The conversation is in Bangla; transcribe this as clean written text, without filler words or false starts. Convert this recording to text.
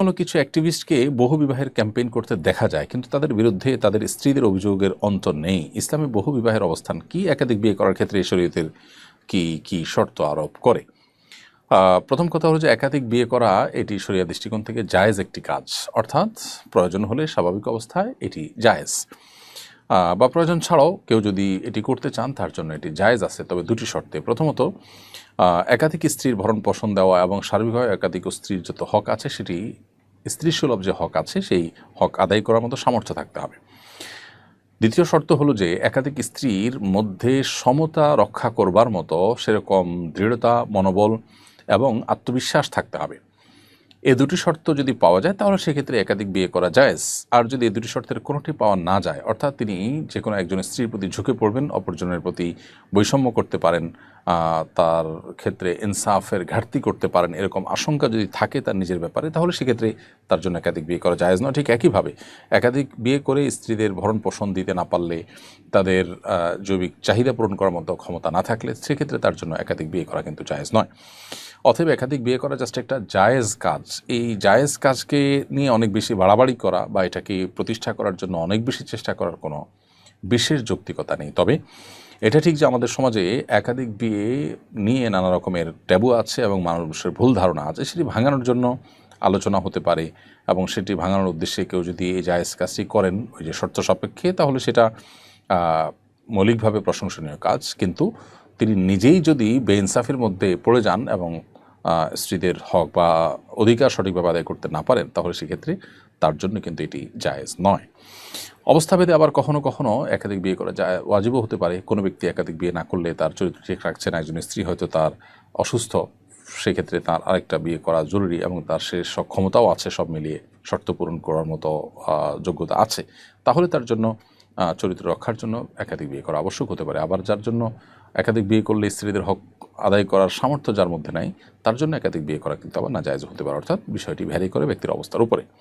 কোনো কিছু অ্যাক্টিভিস্টকে বহু বিবাহের ক্যাম্পেইন করতে দেখা যায়, কিন্তু তাদের বিরুদ্ধে তাদের স্ত্রীদের অভিযোগের অন্ত নেই। ইসলামে বহু বিবাহের অবস্থান কি? একাধিক বিয়ে করার ক্ষেত্রে শরীয়তের কি কি শর্ত আরোপ করে? প্রথম কথা হলো যে একাধিক বিয়ে করা এটি শরিয়া দৃষ্টিকোণ থেকে জায়েজ একটি কাজ, অর্থাৎ প্রয়োজন হলে স্বাভাবিক অবস্থায় এটি জায়েজ, বা প্রয়োজন ছাড়াও কেউ যদি এটি করতে চান তার জন্য এটি জায়েজ আছে, তবে দুটি শর্তে। প্রথমত, একাধিক স্ত্রীর ভরণ পোষণ দেওয়া এবং সার্বিকভাবে একাধিক স্ত্রীর যত হক আছে সেটি স্ত্রী সুলভ যে হক আছে সেই হক আদায় করার মতো সামর্থ্য থাকতে হবে। দ্বিতীয় শর্ত হলো যে একাধিক স্ত্রীর মধ্যে সমতা রক্ষা করবার মতো সেরকম দৃঢ়তা, মনোবল এবং আত্মবিশ্বাস থাকতে হবে। এই দুটি শর্ত যদি পাওয়া যায় তাহলে সেক্ষেত্রে একাধিক বিয়ে করা জায়েজ। আর যদি এই দুটি শর্তের কোনোটি পাওয়া না যায়, অর্থাৎ তিনি যে কোনো একজন স্ত্রীর প্রতি ঝুঁকে পড়বেন, অপরজনের প্রতি বৈষম্য করতে পারেন, তার ক্ষেত্রে ইনসাফের ঘাটতি করতে পারেন, এরকম আশঙ্কা যদি থাকে তার নিজের ব্যাপারে, তাহলে সেক্ষেত্রে তার জন্য একাধিক বিয়ে করা জায়েজ নয়। ঠিক একইভাবে একাধিক বিয়ে করে স্ত্রীদের ভরণ পোষণ দিতে না পারলে, তাদের জৈবিক চাহিদা পূরণ করার মতো ক্ষমতা না থাকলে, সেক্ষেত্রে তার জন্য একাধিক বিয়ে করা কিন্তু জায়েজ নয়। অতএব একাধিক বিয়ে করা জাস্ট একটা জায়েজ কাজ। এই জায়েজ কাজকে নিয়ে অনেক বেশি বাড়াবাড়ি করা বা এটাকে প্রতিষ্ঠা করার জন্য অনেক বেশি চেষ্টা করার কোনো বিশেষ যৌক্তিকতা নেই। তবে এটা ঠিক যে আমাদের সমাজে একাধিক বিয়ে নিয়ে নানা রকমের ট্যাবু আছে এবং মানুষের ভুল ধারণা আছে, সেটি ভাঙানোর জন্য আলোচনা হতে পারে, এবং সেটি ভাঙানোর উদ্দেশ্যে কেউ যদি এই জায়েজ কাজটি করেন ওই যে শর্ত সাপেক্ষে, তাহলে সেটা মৌলিকভাবে প্রশংসনীয় কাজ। কিন্তু তিনি নিজেই যদি বেইনসাফের মধ্যে পড়ে যান এবং স্ত্রীদের হক বা অধিকার সঠিকভাবে আদায় করতে না পারেন, তাহলে সেক্ষেত্রে তার জন্য কিন্তু এটি জায়েজ নয়। অবস্থাভেদে আবার কখনো কখনো একাধিক বিয়ে করা যায় ওয়াজিবও হতে পারে। কোনো ব্যক্তি একাধিক বিয়ে না করলে তার চরিত্র ঠিক রাখছে না, একজন স্ত্রী হয়তো তার অসুস্থ, সেক্ষেত্রে তার আরেকটা বিয়ে করা জরুরি এবং তার সে সক্ষমতাও আছে, সব মিলিয়ে শর্ত পূরণ করার মতো যোগ্যতা আছে, তাহলে তার জন্য চরিত্র রক্ষার জন্য একাধিক বিয়ে করা আবশ্যক হতে পারে। আবার যার জন্য একাধিক বিয়ে করলে স্ত্রীদের হক আদায় করার সামর্থ্য যার মধ্যে নাই, তার জন্য একাধিক বিয়ে করা কিন্তু আবার নাজায়েজ হতে পারে। অর্থাৎ বিষয়টি ভ্যারি করে ব্যক্তির অবস্থার উপরে।